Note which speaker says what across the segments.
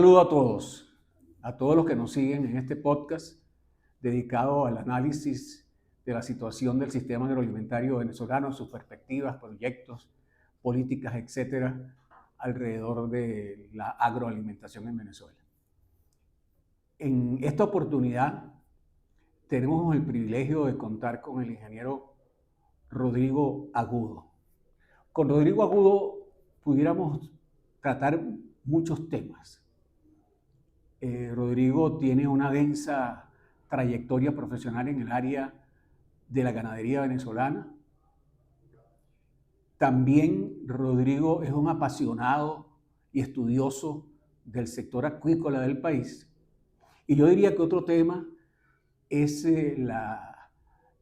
Speaker 1: saludo a todos los que nos siguen en este podcast dedicado al análisis de la situación del sistema agroalimentario venezolano, sus perspectivas, proyectos, políticas, etcétera, alrededor de la agroalimentación en Venezuela. En esta oportunidad tenemos el privilegio de contar con el ingeniero Rodrigo Agudo. Con Rodrigo Agudo pudiéramos tratar muchos temas. Rodrigo tiene una densa trayectoria profesional en el área de la ganadería venezolana. También Rodrigo es un apasionado y estudioso del sector acuícola del país. Y yo diría que otro tema es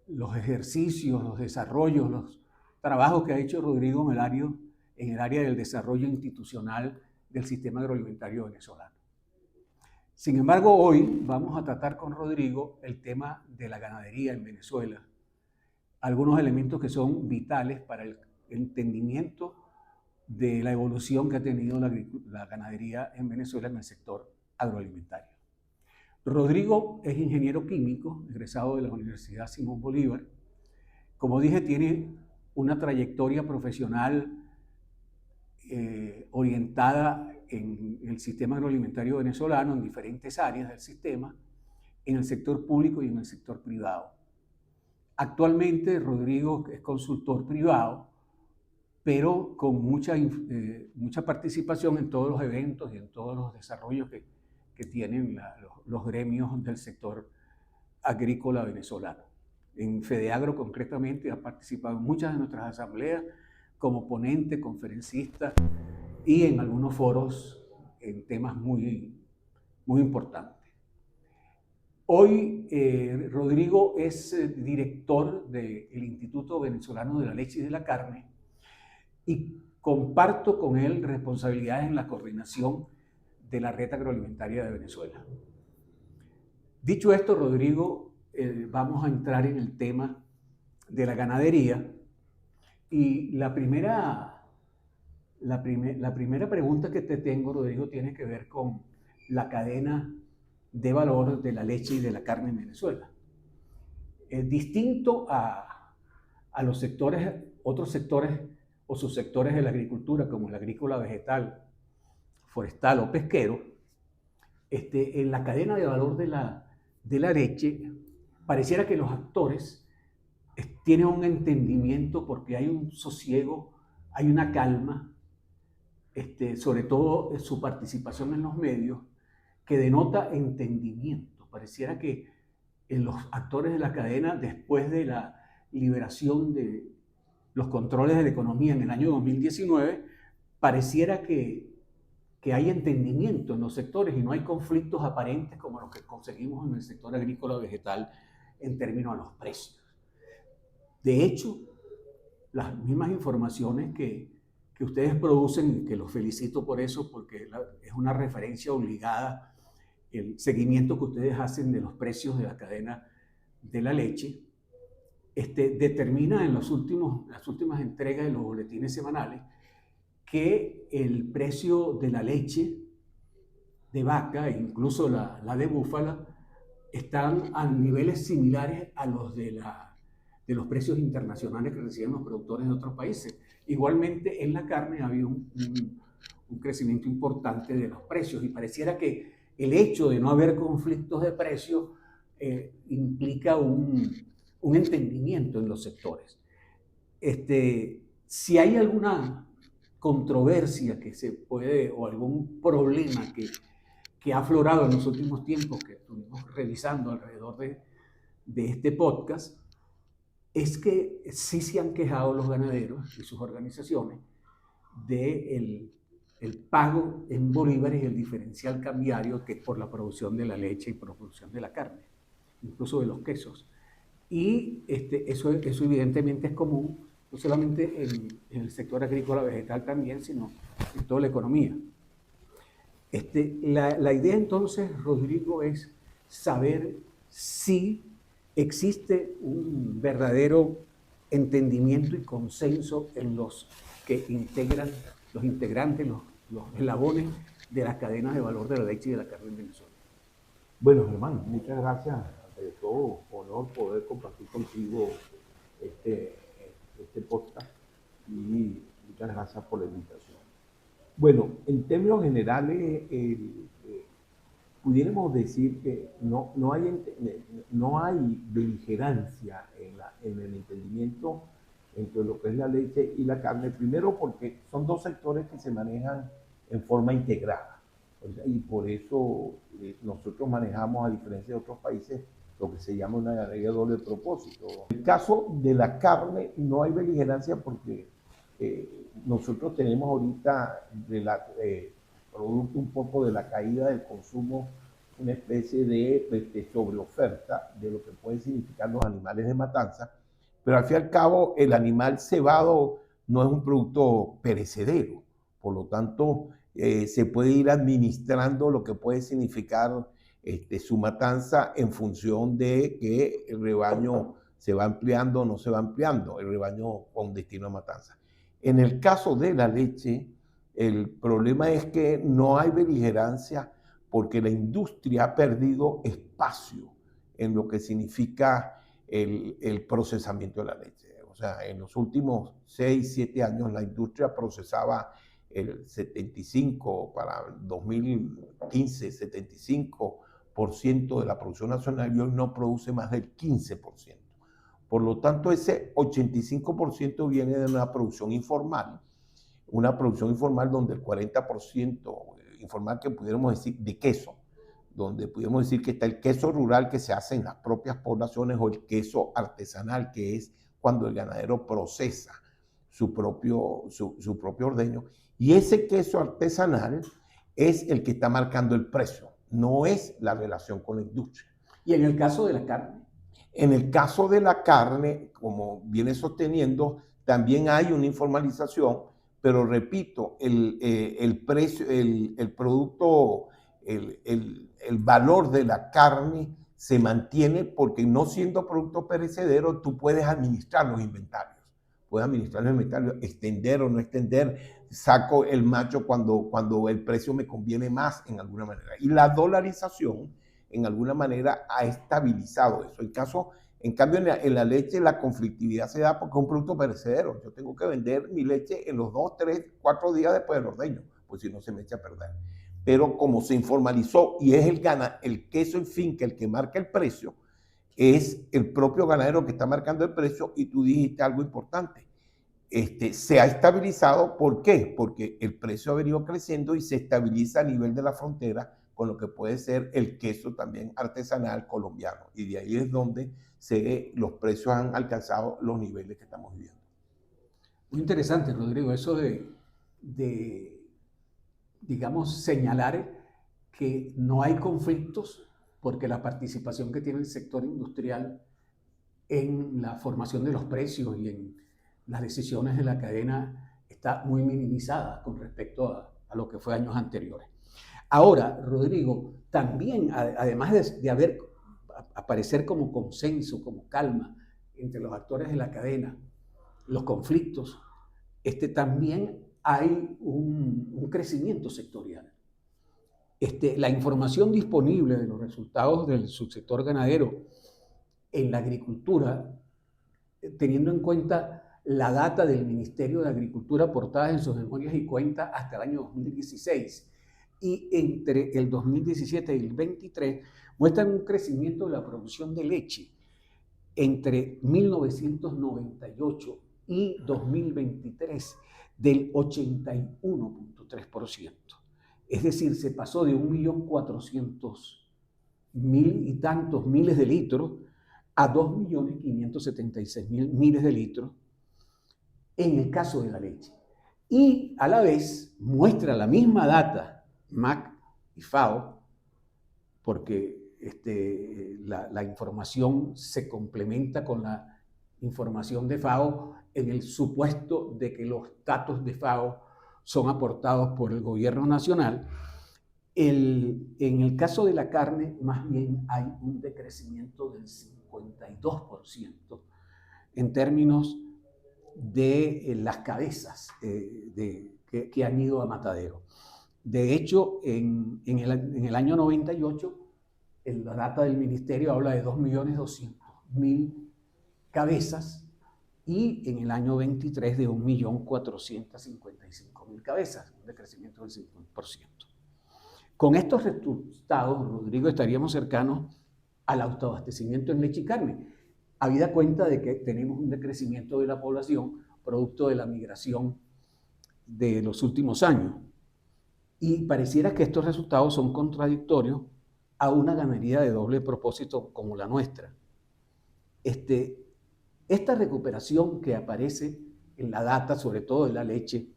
Speaker 1: los ejercicios, los desarrollos, los trabajos que ha hecho Rodrigo en el área del desarrollo institucional del sistema agroalimentario venezolano. Sin embargo, hoy vamos a tratar con Rodrigo el tema de la ganadería en Venezuela, algunos elementos que son vitales para el entendimiento de la evolución que ha tenido la ganadería en Venezuela en el sector agroalimentario. Rodrigo es ingeniero químico, egresado de la Universidad Simón Bolívar. Como dije, tiene una trayectoria profesional orientada en el sistema agroalimentario venezolano, en diferentes áreas del sistema, en el sector público y en el sector privado. Actualmente Rodrigo es consultor privado, pero con mucha participación en todos los eventos y en todos los desarrollos que tienen los gremios del sector agrícola venezolano. En FEDEAGRO concretamente ha participado en muchas de nuestras asambleas como ponente, conferencista y en algunos foros en temas muy importantes. Hoy Rodrigo es director del Instituto Venezolano de la Leche y de la Carne y comparto con él responsabilidades en la coordinación de la red agroalimentaria de Venezuela. Dicho esto, Rodrigo, vamos a entrar en el tema de la ganadería y la primera pregunta que te tengo, Rodrigo, tiene que ver con la cadena de valor de la leche y de la carne en Venezuela. Distinto a los sectores, otros sectores o subsectores de la agricultura, como el agrícola, vegetal, forestal o pesquero, en la cadena de valor de la leche, pareciera que los actores tienen un entendimiento porque hay un sosiego, hay una calma, sobre todo su participación en los medios, que denota entendimiento. Pareciera que los actores de la cadena, después de la liberación de los controles de la economía en el año 2019, pareciera que hay entendimiento en los sectores y no hay conflictos aparentes como los que conseguimos en el sector agrícola vegetal en términos de los precios. De hecho, las mismas informaciones que ustedes producen, que los felicito por eso, porque es una referencia obligada, el seguimiento que ustedes hacen de los precios de la cadena de la leche, determina en las últimas entregas de los boletines semanales que el precio de la leche de vaca e incluso la de búfala están a niveles similares a los de los precios internacionales que reciben los productores de otros países. Igualmente en la carne ha habido un crecimiento importante de los precios y pareciera que el hecho de no haber conflictos de precios implica un entendimiento en los sectores. Si hay alguna controversia que se puede o algún problema que ha aflorado en los últimos tiempos que estuvimos revisando alrededor de este podcast, es que sí se han quejado los ganaderos y sus organizaciones del pago en bolívares y el diferencial cambiario que es por la producción de la leche y por la producción de la carne, incluso de los quesos. Y eso evidentemente es común, no solamente en el sector agrícola vegetal también, sino en toda la economía. La idea entonces, Rodrigo, es saber si existe un verdadero entendimiento y consenso en los que integran, los integrantes, los eslabones de las cadenas de valor de la leche y de la carne en Venezuela.
Speaker 2: Bueno, Germán, muchas gracias. Ante todo, honor poder compartir contigo este, este podcast y muchas gracias por la invitación. Bueno, en términos generales, pudiéramos decir que no hay beligerancia en el entendimiento entre lo que es la leche y la carne. Primero porque son dos sectores que se manejan en forma integrada. Y por eso nosotros manejamos, a diferencia de otros países, lo que se llama una ganadería de doble propósito. En el caso de la carne no hay beligerancia porque nosotros tenemos ahorita producto un poco de la caída del consumo, una especie de sobreoferta de lo que pueden significar los animales de matanza, pero al fin y al cabo el animal cebado no es un producto perecedero, por lo tanto se puede ir administrando lo que puede significar su matanza en función de que el rebaño se va ampliando o no se va ampliando, el rebaño con destino a matanza. En el caso de la leche, el problema es que no hay beligerancia porque la industria ha perdido espacio en lo que significa el procesamiento de la leche. O sea, en los últimos 6, 7 años la industria procesaba el 75, para 2015, 75% de la producción nacional y hoy no produce más del 15%. Por lo tanto, ese 85% viene de una producción informal donde el 40% informal, que pudiéramos decir de queso, donde pudiéramos decir que está el queso rural que se hace en las propias poblaciones o el queso artesanal, que es cuando el ganadero procesa su propio ordeño. Y ese queso artesanal es el que está marcando el precio, no es la relación con la industria.
Speaker 1: Y en el caso de la carne.
Speaker 2: En el caso de la carne, como viene sosteniendo, también hay una informalización, pero repito, el precio, el producto, el valor de la carne se mantiene porque no siendo producto perecedero, tú puedes administrar los inventarios. Puedes administrar los inventarios, extender o no extender, saco el macho cuando el precio me conviene más en alguna manera. Y la dolarización, en alguna manera, ha estabilizado eso. En cambio, en la leche la conflictividad se da porque es un producto perecedero. Yo tengo que vender mi leche en los 2, 3, 4 días después del ordeño, pues si no se me echa a perder. Pero como se informalizó y es el queso en finca el que marca el precio, es el propio ganadero que está marcando el precio. Y tú dijiste algo importante. Se ha estabilizado. ¿Por qué? Porque el precio ha venido creciendo y se estabiliza a nivel de la frontera con lo que puede ser el queso también artesanal colombiano. Y de ahí es donde los precios han alcanzado los niveles que estamos viviendo.
Speaker 1: Muy interesante, Rodrigo, eso digamos, señalar que no hay conflictos porque la participación que tiene el sector industrial en la formación de los precios y en las decisiones de la cadena está muy minimizada con respecto a lo que fue años anteriores. Ahora, Rodrigo, también, además de haber aparecer como consenso, como calma entre los actores de la cadena, los conflictos, también hay un crecimiento sectorial. La información disponible de los resultados del subsector ganadero en la agricultura, teniendo en cuenta la data del Ministerio de Agricultura aportada en sus memorias y cuentas hasta el año 2016, y entre el 2017 y el 23, muestran un crecimiento de la producción de leche entre 1998 y 2023 del 81.3%. Es decir, se pasó de 1.400.000 y tantos miles de litros a 2.576.000 miles de litros en el caso de la leche. Y a la vez muestra la misma data, MAC y FAO, porque la información se complementa con la información de FAO en el supuesto de que los datos de FAO son aportados por el gobierno nacional. En el caso de la carne, más bien hay un decrecimiento del 52% en términos de las cabezas que han ido a matadero. De hecho, en el año 98, la data del ministerio habla de 2.200.000 cabezas y en el año 23 de 1.455.000 cabezas, un decrecimiento del 50%. Con estos resultados, Rodrigo, estaríamos cercanos al autoabastecimiento en leche y carne, habida cuenta de que tenemos un decrecimiento de la población producto de la migración de los últimos años. Y pareciera que estos resultados son contradictorios a una ganadería de doble propósito como la nuestra. Esta recuperación que aparece en la data, sobre todo de la leche,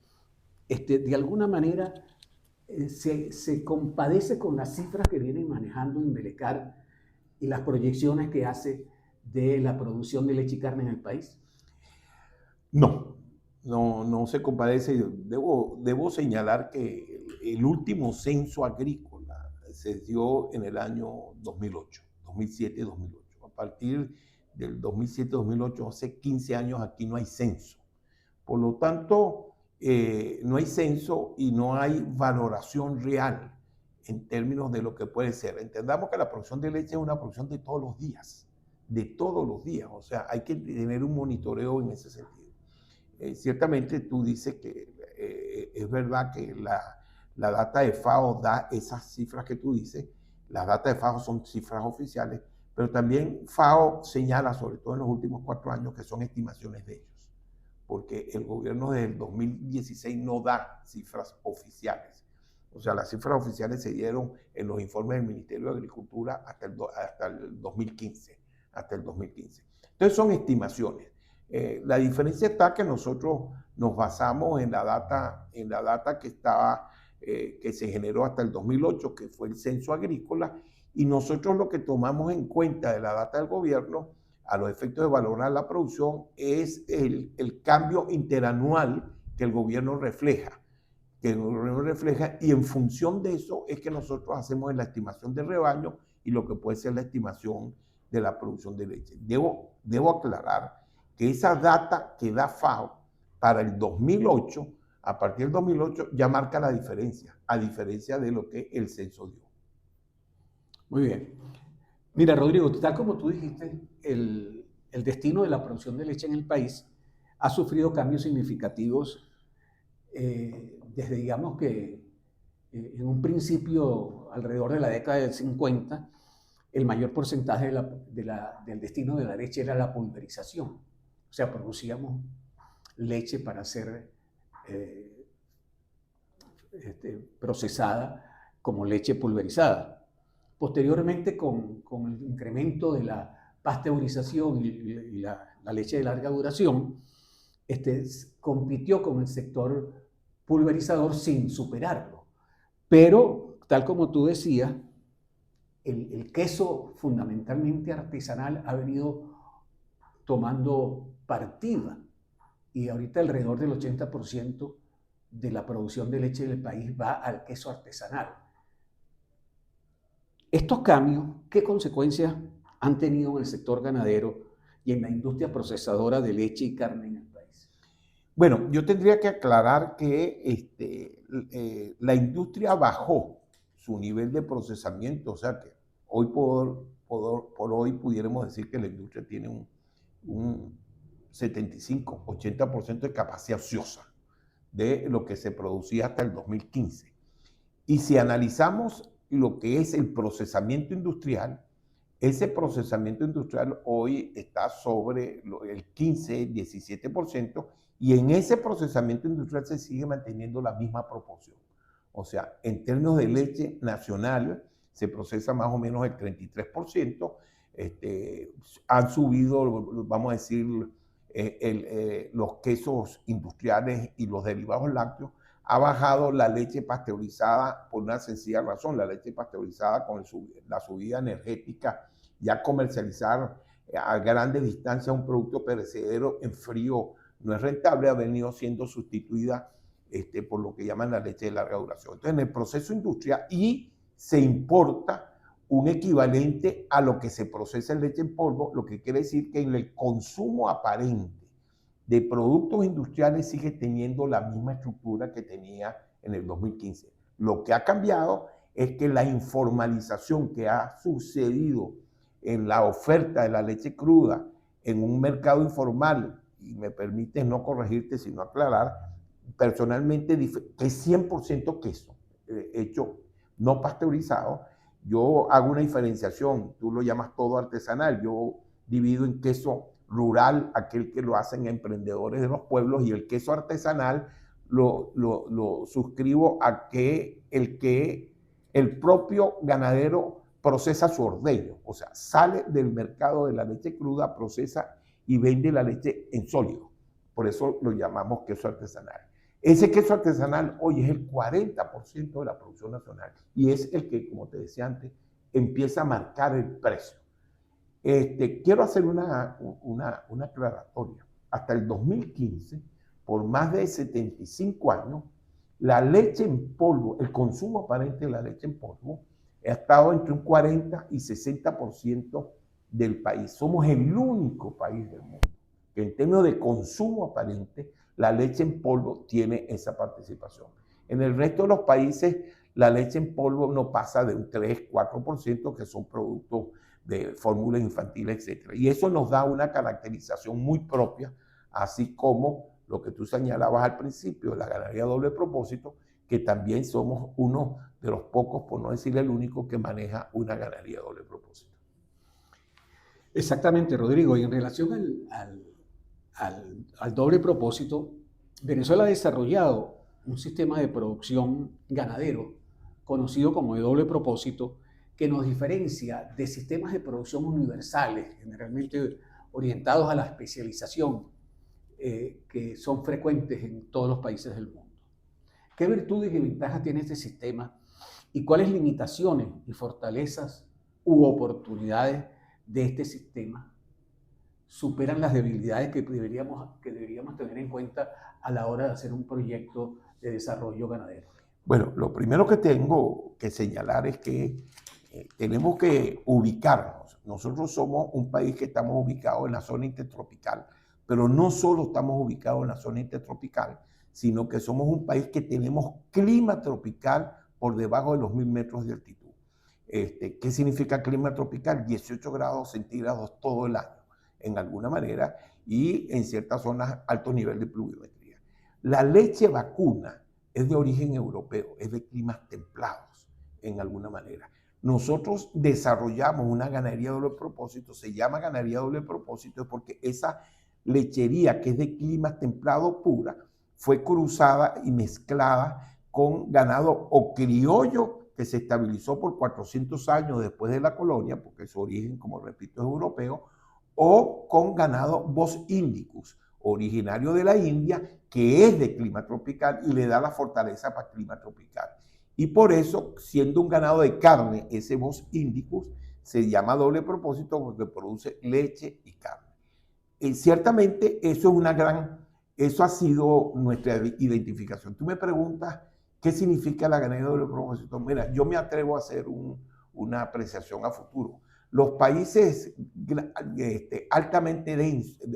Speaker 1: de alguna manera se compadece con las cifras que vienen manejando Inbelecar y las proyecciones que hace de la producción de leche y carne en el país.
Speaker 2: No se compadece. Debo señalar que el último censo agrícola se dio en el año 2008, 2007-2008. A partir del 2007-2008, hace 15 años, aquí no hay censo. Por lo tanto, no hay censo y no hay valoración real en términos de lo que puede ser. Entendamos que la producción de leche es una producción de todos los días, o sea, hay que tener un monitoreo en ese sentido. Ciertamente tú dices que es verdad que la data de FAO da esas cifras que tú dices, las datas de FAO son cifras oficiales, pero también FAO señala, sobre todo en los últimos 4 años, que son estimaciones de ellos, porque el gobierno desde el 2016 no da cifras oficiales. O sea, las cifras oficiales se dieron en los informes del Ministerio de Agricultura hasta el 2015. Entonces son estimaciones. La diferencia está que nosotros nos basamos en la data que se generó hasta el 2008, que fue el censo agrícola, y nosotros lo que tomamos en cuenta de la data del gobierno a los efectos de valorar la producción es el cambio interanual que el gobierno refleja, y en función de eso es que nosotros hacemos la estimación del rebaño y lo que puede ser la estimación de la producción de leche. Debo aclarar que esa data que da FAO para el 2008, a partir del 2008 ya marca la diferencia, a diferencia de lo que el censo dio.
Speaker 1: Muy bien. Mira, Rodrigo, tal como tú dijiste, el destino de la producción de leche en el país ha sufrido cambios significativos desde, digamos que en un principio, alrededor de la década del 50, el mayor porcentaje del destino de la leche era la pulverización. O sea, producíamos leche para ser procesada como leche pulverizada. Posteriormente, con el incremento de la pasteurización y la leche de larga duración, compitió con el sector pulverizador sin superarlo. Pero, tal como tú decías, el queso fundamentalmente artesanal ha venido tomando partida y ahorita alrededor del 80% de la producción de leche del país va al queso artesanal. Estos cambios, ¿qué consecuencias han tenido en el sector ganadero y en la industria procesadora de leche y carne en el país?
Speaker 2: Bueno, yo tendría que aclarar que la industria bajó su nivel de procesamiento, o sea que hoy por hoy pudiéramos decir que la industria tiene un 75-80% de capacidad ociosa de lo que se producía hasta el 2015. Y si analizamos lo que es el procesamiento industrial, ese procesamiento industrial hoy está sobre el 15-17%, y en ese procesamiento industrial se sigue manteniendo la misma proporción. O sea, en términos de leche nacional, se procesa más o menos el 33%. Han subido, vamos a decir, los quesos industriales y los derivados lácteos. Ha bajado la leche pasteurizada por una sencilla razón. La leche pasteurizada, con la subida energética, ya comercializar a grandes distancias un producto perecedero en frío no es rentable, ha venido siendo sustituida por lo que llaman la leche de larga duración. Entonces, en el proceso industrial se importa un equivalente a lo que se procesa en leche en polvo, lo que quiere decir que en el consumo aparente de productos industriales sigue teniendo la misma estructura que tenía en el 2015. Lo que ha cambiado es que la informalización que ha sucedido en la oferta de la leche cruda en un mercado informal, y me permites no corregirte, sino aclarar, personalmente es 100% queso, hecho no pasteurizado. Yo hago una diferenciación, tú lo llamas todo artesanal, yo divido en queso rural, aquel que lo hacen emprendedores de los pueblos, y el queso artesanal lo suscribo a que el propio ganadero procesa su ordeño, o sea, sale del mercado de la leche cruda, procesa y vende la leche en sólido. Por eso lo llamamos queso artesanal. Ese queso artesanal hoy es el 40% de la producción nacional y es el que, como te decía antes, empieza a marcar el precio. Quiero hacer una aclaratoria. Hasta el 2015, por más de 75 años, la leche en polvo, el consumo aparente de la leche en polvo, ha estado entre un 40 y 60% del país. Somos el único país del mundo que en términos de consumo aparente, la leche en polvo tiene esa participación. En el resto de los países, la leche en polvo no pasa de un 3-4%, que son productos de fórmulas infantiles, etc. Y eso nos da una caracterización muy propia, así como lo que tú señalabas al principio, la ganadería doble propósito, que también somos uno de los pocos, por no decir el único, que maneja una ganadería doble propósito.
Speaker 1: Exactamente, Rodrigo. Y en relación al doble propósito, Venezuela ha desarrollado un sistema de producción ganadero conocido como de doble propósito, que nos diferencia de sistemas de producción universales, generalmente orientados a la especialización, que son frecuentes en todos los países del mundo. ¿Qué virtudes y ventajas tiene este sistema y cuáles limitaciones y fortalezas u oportunidades de este sistema superan las debilidades que deberíamos tener en cuenta a la hora de hacer un proyecto de desarrollo ganadero?
Speaker 2: Bueno, lo primero que tengo que señalar es que tenemos que ubicarnos. Nosotros somos un país que estamos ubicados en la zona intertropical, pero no solo estamos ubicados en la zona intertropical, sino que somos un país que tenemos clima tropical por debajo de los 1000 metros de altitud. ¿Qué significa clima tropical? 18 grados centígrados todo el año, en alguna manera, y en ciertas zonas alto nivel de pluviometría. La leche vacuna es de origen europeo, es de climas templados, en alguna manera. Nosotros desarrollamos una ganadería doble propósito, se llama ganadería doble propósito porque esa lechería que es de clima templado pura fue cruzada y mezclada con ganado o criollo que se estabilizó por 400 años después de la colonia, porque su origen, como repito, es europeo, o con ganado Bos indicus, originario de la India, que es de clima tropical y le da la fortaleza para el clima tropical. Y por eso, siendo un ganado de carne, ese Bos indicus se llama doble propósito porque produce leche y carne. Y ciertamente eso ha sido nuestra identificación. Tú me preguntas qué significa la ganadería doble propósito. Mira, yo me atrevo a hacer una apreciación a futuro. Los países altamente densos,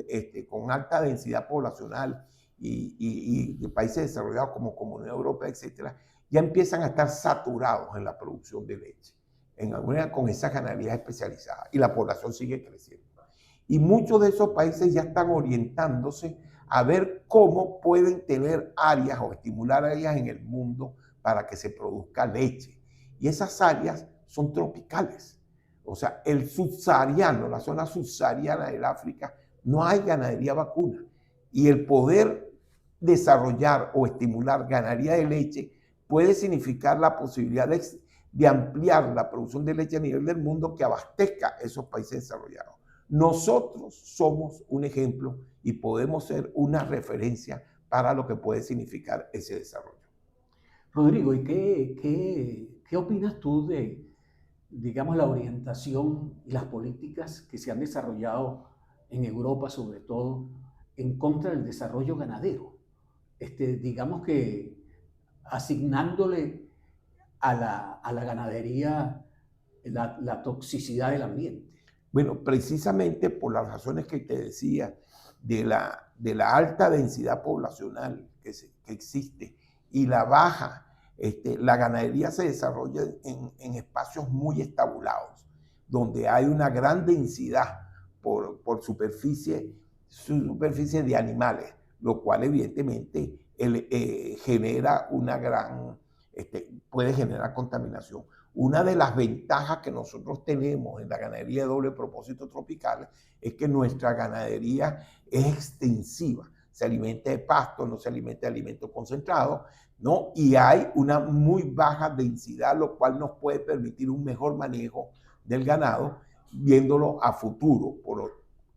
Speaker 2: con alta densidad poblacional y países desarrollados como Comunidad Europea, etcétera, ya empiezan a estar saturados en la producción de leche, en alguna manera con esas ganaderías especializadas, y la población sigue creciendo. Y muchos de esos países ya están orientándose a ver cómo pueden tener áreas o estimular áreas en el mundo para que se produzca leche. Y esas áreas son tropicales. O sea, el subsahariano, la zona subsahariana del África, no hay ganadería vacuna. Y el poder desarrollar o estimular ganadería de leche puede significar la posibilidad de ampliar la producción de leche a nivel del mundo que abastezca esos países desarrollados. Nosotros somos un ejemplo y podemos ser una referencia para lo que puede significar ese desarrollo.
Speaker 1: Rodrigo, ¿y qué opinas tú de, digamos, la orientación y las políticas que se han desarrollado en Europa, sobre todo, en contra del desarrollo ganadero? Digamos que asignándole a la ganadería la toxicidad del ambiente.
Speaker 2: Bueno, precisamente por las razones que te decía, de la alta densidad poblacional que existe y la baja La ganadería se desarrolla en espacios muy estabulados, donde hay una gran densidad por superficie de animales, lo cual evidentemente genera una gran, puede generar contaminación. Una de las ventajas que nosotros tenemos en la ganadería de doble propósito tropical es que nuestra ganadería es extensiva. Se alimenta de pasto, no se alimenta de alimentos concentrados, ¿no? Y hay una muy baja densidad, lo cual nos puede permitir un mejor manejo del ganado, viéndolo a futuro.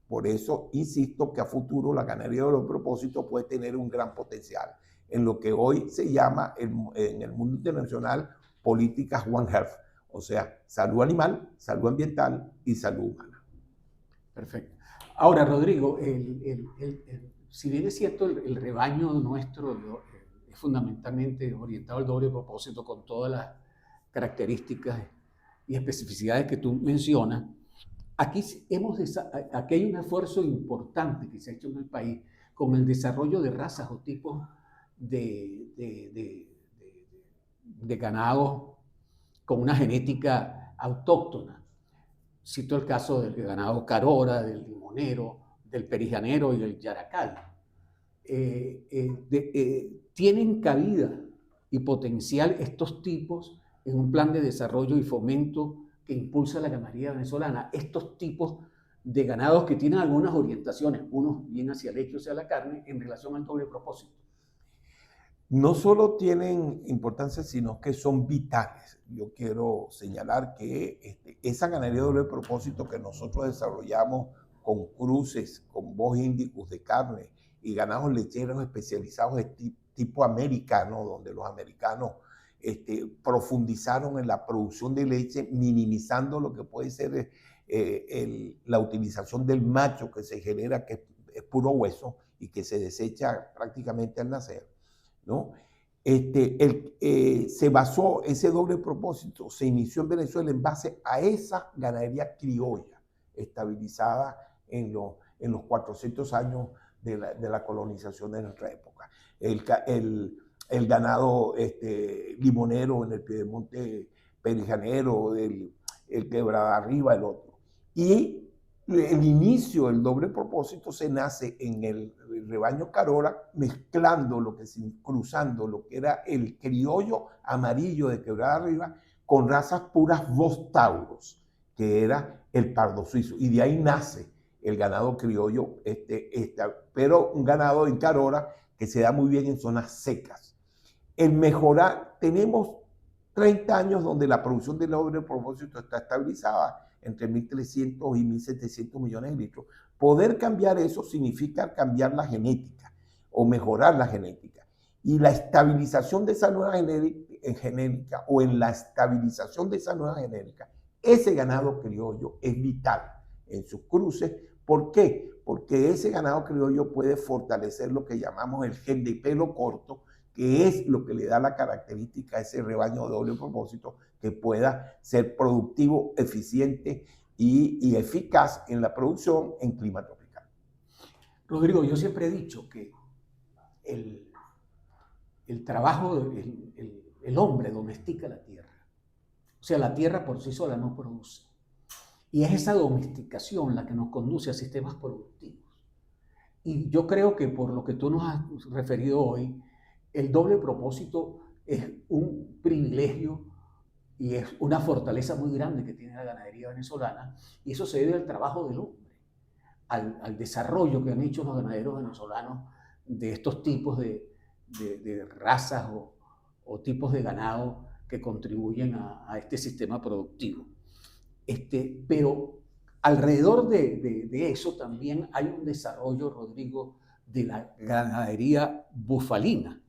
Speaker 2: Por eso insisto que a futuro la ganadería de doble propósito puede tener un gran potencial en lo que hoy se llama en el mundo internacional políticas One Health, o sea, salud animal, salud ambiental y salud humana.
Speaker 1: Perfecto. Ahora, Rodrigo, si bien es cierto, el rebaño nuestro es fundamentalmente orientado al doble propósito con todas las características y especificidades que tú mencionas, aquí hay un esfuerzo importante que se ha hecho en el país con el desarrollo de razas o tipos de ganado con una genética autóctona. Cito el caso del ganado Carora, del limonero, del perijanero y del yaracal. Tienen cabida y potencial estos tipos en un plan de desarrollo y fomento que impulsa la ganadería venezolana. Estos tipos de ganados que tienen algunas orientaciones, unos bien hacia el leche o hacia la carne, en relación al doble propósito.
Speaker 2: No solo tienen importancia, sino que son vitales. Yo quiero señalar que esa ganadería de doble propósito que nosotros desarrollamos con cruces, con Bos Indicus de carne y ganados lecheros especializados de tipo americano, donde los americanos profundizaron en la producción de leche, minimizando lo que puede ser la utilización del macho que se genera, que es puro hueso y que se desecha prácticamente al nacer, ¿no? Se basó ese doble propósito, se inició en Venezuela en base a esa ganadería criolla estabilizada en los 400 años de la colonización de nuestra época. El ganado limonero en el Piedemonte perijanero, el Quebrada Arriba, el otro. Y el inicio del doble propósito se nace en el rebaño Carora, cruzando lo que era el criollo amarillo de Quebrada Arriba con razas puras Bos Tauros, que era el pardo suizo. Y de ahí nace el ganado criollo, pero un ganado en Carora que se da muy bien en zonas secas. El mejorar, tenemos 30 años donde la producción del doble propósito está estabilizada entre 1.300 y 1.700 millones de litros. Poder cambiar eso significa cambiar la genética o mejorar la genética. Y la estabilización de esa nueva genética o en la estabilización de esa nueva genética, ese ganado criollo es vital en sus cruces. ¿Por qué? Porque ese ganado criollo puede fortalecer lo que llamamos el gen de pelo corto, que es lo que le da la característica a ese rebaño de doble propósito, que pueda ser productivo, eficiente y eficaz en la producción en clima tropical.
Speaker 1: Rodrigo, yo siempre he dicho que el trabajo, el hombre domestica la tierra. O sea, la tierra por sí sola no produce. Y es esa domesticación la que nos conduce a sistemas productivos. Y yo creo que por lo que tú nos has referido hoy, el doble propósito es un privilegio y es una fortaleza muy grande que tiene la ganadería venezolana, y eso se debe al trabajo del hombre, al desarrollo que han hecho los ganaderos venezolanos de estos tipos de razas o tipos de ganado que contribuyen a este sistema productivo. Pero alrededor de eso también hay un desarrollo, Rodrigo, de la ganadería bufalina,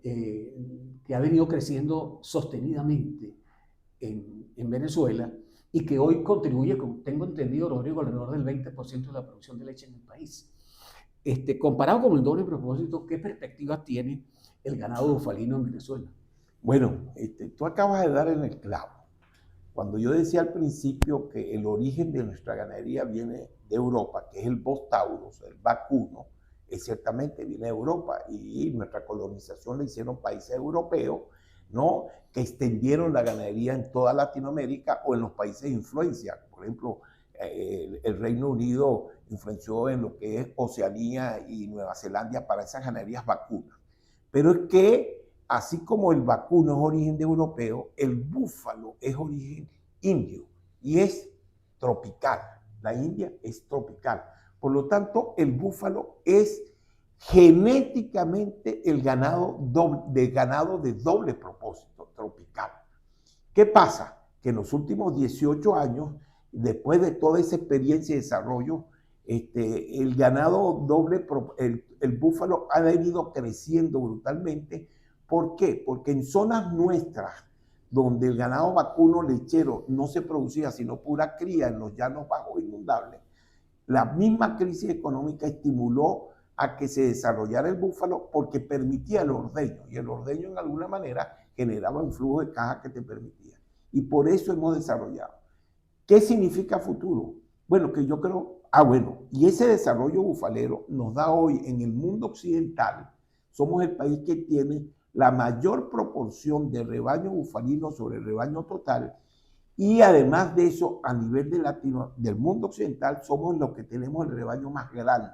Speaker 1: que ha venido creciendo sostenidamente en Venezuela y que hoy contribuye, como tengo entendido, Rodrigo, alrededor del 20% de la producción de leche en el país. Comparado con el doble propósito, ¿qué perspectiva tiene el ganado bufalino en Venezuela?
Speaker 2: Bueno, tú acabas de dar en el clavo. Cuando yo decía al principio que el origen de nuestra ganadería viene de Europa, que es el Bos Taurus, el vacuno, ciertamente viene de Europa y nuestra colonización la hicieron países europeos, ¿no? Que extendieron la ganadería en toda Latinoamérica o en los países de influencia. Por ejemplo, el Reino Unido influenció en lo que es Oceanía y Nueva Zelanda para esas ganaderías vacunas. Pero es que, así como el vacuno es origen de europeo, el búfalo es origen indio y es tropical. La India es tropical. Por lo tanto, el búfalo es genéticamente el ganado de doble propósito, tropical. ¿Qué pasa? Que en los últimos 18 años, después de toda esa experiencia y desarrollo, el ganado el búfalo ha venido creciendo brutalmente. ¿Por qué? Porque en zonas nuestras, donde el ganado vacuno lechero no se producía, sino pura cría en los llanos bajos inundables, la misma crisis económica estimuló a que se desarrollara el búfalo porque permitía el ordeño, y el ordeño en alguna manera generaba un flujo de caja que te permitía. Y por eso hemos desarrollado. ¿Qué significa futuro? Bueno, que yo creo, y ese desarrollo bufalero nos da hoy en el mundo occidental, somos el país que tiene la mayor proporción de rebaño bufalino sobre el rebaño total, y además de eso, a nivel del mundo occidental, somos los que tenemos el rebaño más grande.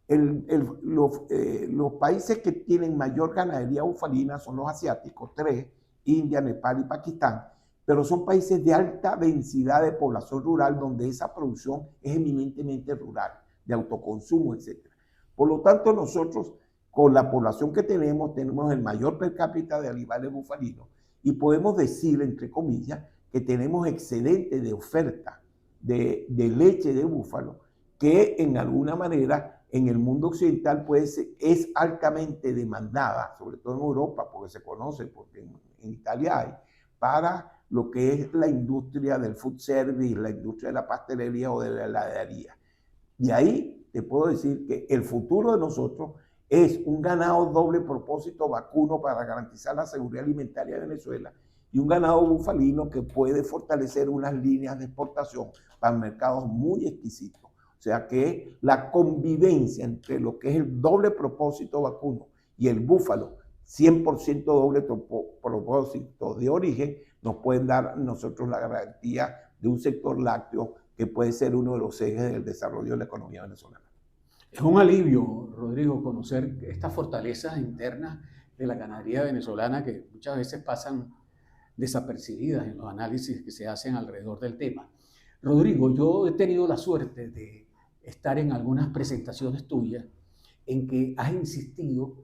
Speaker 2: Los países que tienen mayor ganadería bufalina son los asiáticos, 3, India, Nepal y Pakistán, pero son países de alta densidad de población rural, donde esa producción es eminentemente rural, de autoconsumo, etc. Por lo tanto, nosotros, con la población que tenemos el mayor per cápita de animales bufalinos, y podemos decir, entre comillas, que tenemos excedente de oferta de leche de búfalo, que en alguna manera en el mundo occidental es altamente demandada, sobre todo en Europa, porque se conoce, porque en Italia hay, para lo que es la industria del food service, la industria de la pastelería o de la heladería. Y ahí te puedo decir que el futuro de nosotros es un ganado doble propósito vacuno para garantizar la seguridad alimentaria de Venezuela, y un ganado bufalino que puede fortalecer unas líneas de exportación para mercados muy exquisitos. O sea que la convivencia entre lo que es el doble propósito vacuno y el búfalo, 100% doble propósito de origen, nos pueden dar a nosotros la garantía de un sector lácteo que puede ser uno de los ejes del desarrollo de la economía venezolana.
Speaker 1: Es un alivio, Rodrigo, conocer estas fortalezas internas de la ganadería venezolana que muchas veces pasan desapercibidas en los análisis que se hacen alrededor del tema. Rodrigo, yo he tenido la suerte de estar en algunas presentaciones tuyas en que has insistido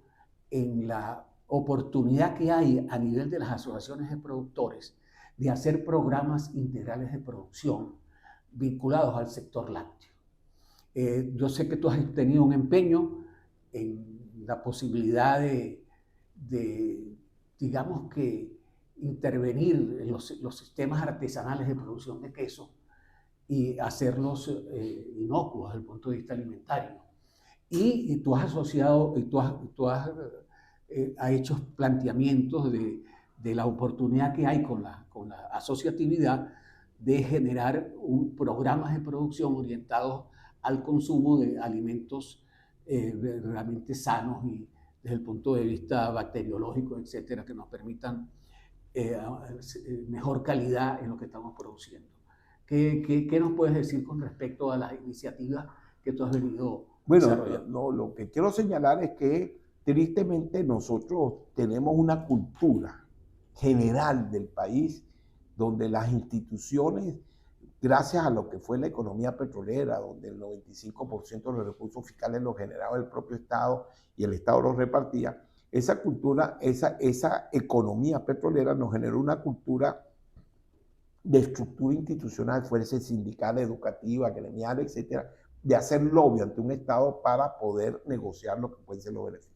Speaker 1: en la oportunidad que hay a nivel de las asociaciones de productores de hacer programas integrales de producción vinculados al sector lácteo. Yo sé que tú has tenido un empeño en la posibilidad de digamos que, intervenir en los sistemas artesanales de producción de queso y hacerlos inocuos desde el punto de vista alimentario. Y tú has asociado, y tú has hecho planteamientos de la oportunidad que hay con la asociatividad de generar programas de producción orientados al consumo de alimentos realmente sanos y desde el punto de vista bacteriológico, etcétera, que nos permitan mejor calidad en lo que estamos produciendo. ¿Qué nos puedes decir con respecto a las iniciativas que tú has venido desarrollando?
Speaker 2: No, lo que quiero señalar es que tristemente nosotros tenemos una cultura general del país donde las instituciones, gracias a lo que fue la economía petrolera, donde el 95% de los recursos fiscales los generaba el propio Estado y el Estado los repartía, esa cultura, esa economía petrolera nos generó una cultura de estructura institucional, fuerza sindical, educativa, gremial, etcétera, de hacer lobby ante un Estado para poder negociar lo que pueden ser los beneficios.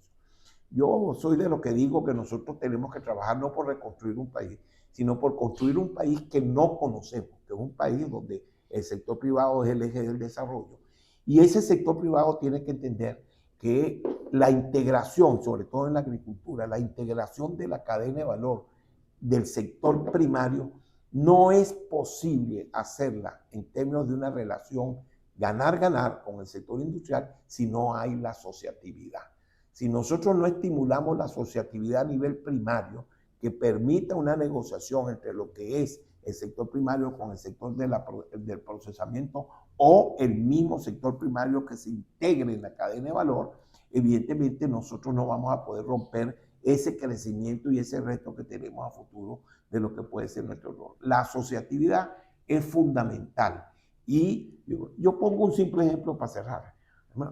Speaker 2: Yo soy de los que digo que nosotros tenemos que trabajar no por reconstruir un país, sino por construir un país que no conocemos, que es un país donde el sector privado es el eje del desarrollo. Y ese sector privado tiene que entender que la integración, sobre todo en la agricultura, la integración de la cadena de valor del sector primario, no es posible hacerla en términos de una relación ganar-ganar con el sector industrial si no hay la asociatividad. Si nosotros no estimulamos la asociatividad a nivel primario, que permita una negociación entre lo que es el sector primario con el sector del procesamiento o el mismo sector primario que se integre en la cadena de valor, evidentemente nosotros no vamos a poder romper ese crecimiento y ese reto que tenemos a futuro de lo que puede ser nuestro rol. La asociatividad es fundamental. Y yo pongo un simple ejemplo para cerrar.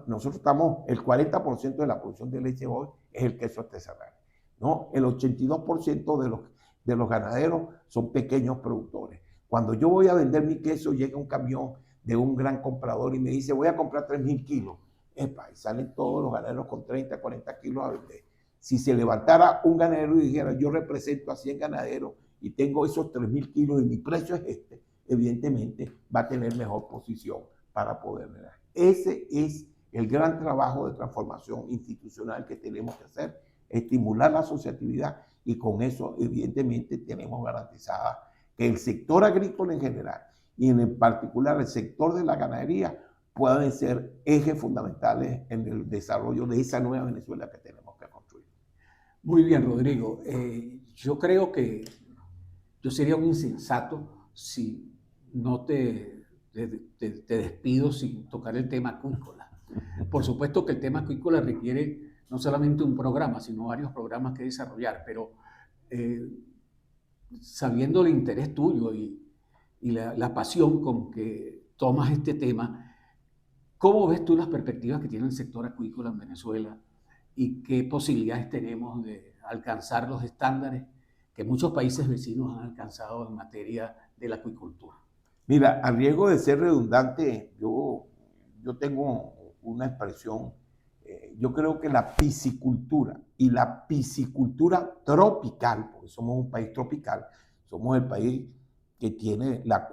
Speaker 2: Nosotros estamos, el 40% de la producción de leche hoy es el queso artesanal, ¿no? El 82% de los ganaderos son pequeños productores. Cuando yo voy a vender mi queso, llega un camión de un gran comprador y me dice, voy a comprar 3.000 kilos. Epa, y salen todos los ganaderos con 30, 40 kilos a vender. Si se levantara un ganadero y dijera, yo represento a 100 ganaderos y tengo esos 3.000 kilos y mi precio es este, evidentemente va a tener mejor posición para poder ganar. Ese es el gran trabajo de transformación institucional que tenemos que hacer, estimular la asociatividad, y con eso evidentemente tenemos garantizada que el sector agrícola en general y en particular el sector de la ganadería pueden ser ejes fundamentales en el desarrollo de esa nueva Venezuela que tenemos que construir.
Speaker 1: Muy bien, Rodrigo. Yo creo que yo sería un insensato si no te despido sin tocar el tema acuícola. Por supuesto que el tema acuícola requiere no solamente un programa, sino varios programas que desarrollar, pero sabiendo el interés tuyo y la pasión con que tomas este tema, ¿cómo ves tú las perspectivas que tiene el sector acuícola en Venezuela y qué posibilidades tenemos de alcanzar los estándares que muchos países vecinos han alcanzado en materia de la acuicultura?
Speaker 2: Mira, a riesgo de ser redundante, yo tengo una expresión, yo creo que la piscicultura y la piscicultura tropical, porque somos un país tropical, somos el país que tiene la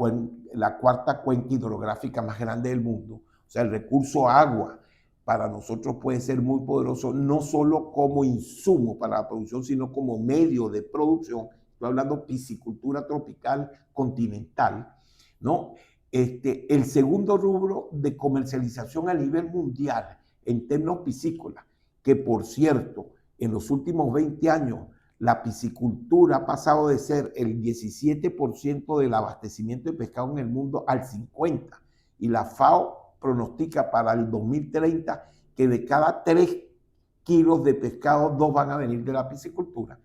Speaker 2: cuarta cuenca hidrográfica más grande del mundo, o sea, el recurso agua para nosotros puede ser muy poderoso, no solo como insumo para la producción, sino como medio de producción. Estoy hablando piscicultura tropical continental, ¿no? El segundo rubro de comercialización a nivel mundial en términos piscícolas, que por cierto, en los últimos 20 años, la piscicultura ha pasado de ser el 17% del abastecimiento de pescado en el mundo al 50%. Y la FAO pronostica para el 2030 que de cada 3 kilos de pescado, 2 van a venir de la piscicultura.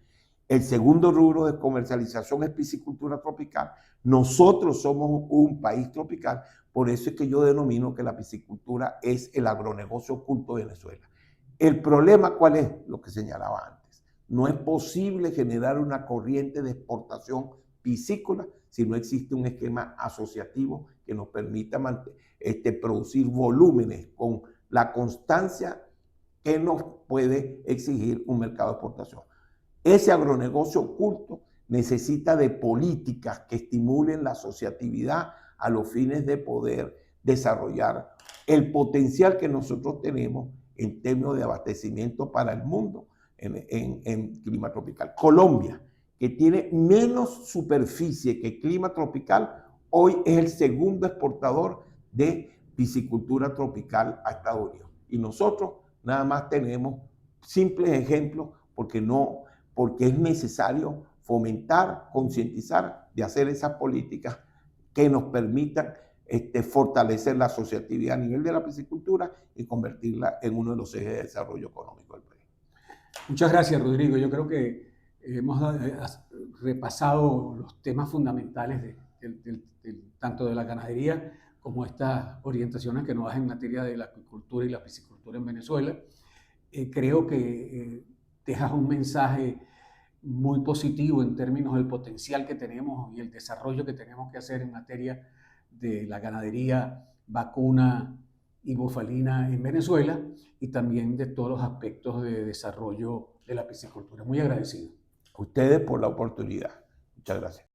Speaker 2: El segundo rubro de comercialización es piscicultura tropical. Nosotros somos un país tropical, por eso es que yo denomino que la piscicultura es el agronegocio oculto de Venezuela. El problema, ¿cuál es? Lo que señalaba antes. No es posible generar una corriente de exportación piscícola si no existe un esquema asociativo que nos permita producir volúmenes con la constancia que nos puede exigir un mercado de exportación. Ese agronegocio oculto necesita de políticas que estimulen la asociatividad a los fines de poder desarrollar el potencial que nosotros tenemos en términos de abastecimiento para el mundo en clima tropical. Colombia, que tiene menos superficie que clima tropical, hoy es el segundo exportador de piscicultura tropical a Estados Unidos. Y nosotros nada más tenemos simples ejemplos porque es necesario fomentar, concientizar de hacer esas políticas que nos permitan fortalecer la asociatividad a nivel de la piscicultura y convertirla en uno de los ejes de desarrollo económico del país.
Speaker 1: Muchas gracias, Rodrigo. Yo creo que hemos repasado los temas fundamentales tanto de la ganadería como estas orientaciones que nos das en materia de la acuicultura y la piscicultura en Venezuela. Creo que dejas un mensaje muy positivo en términos del potencial que tenemos y el desarrollo que tenemos que hacer en materia de la ganadería vacuna y bufalina en Venezuela y también de todos los aspectos de desarrollo de la piscicultura. Muy agradecido.
Speaker 2: Ustedes por la oportunidad. Muchas gracias.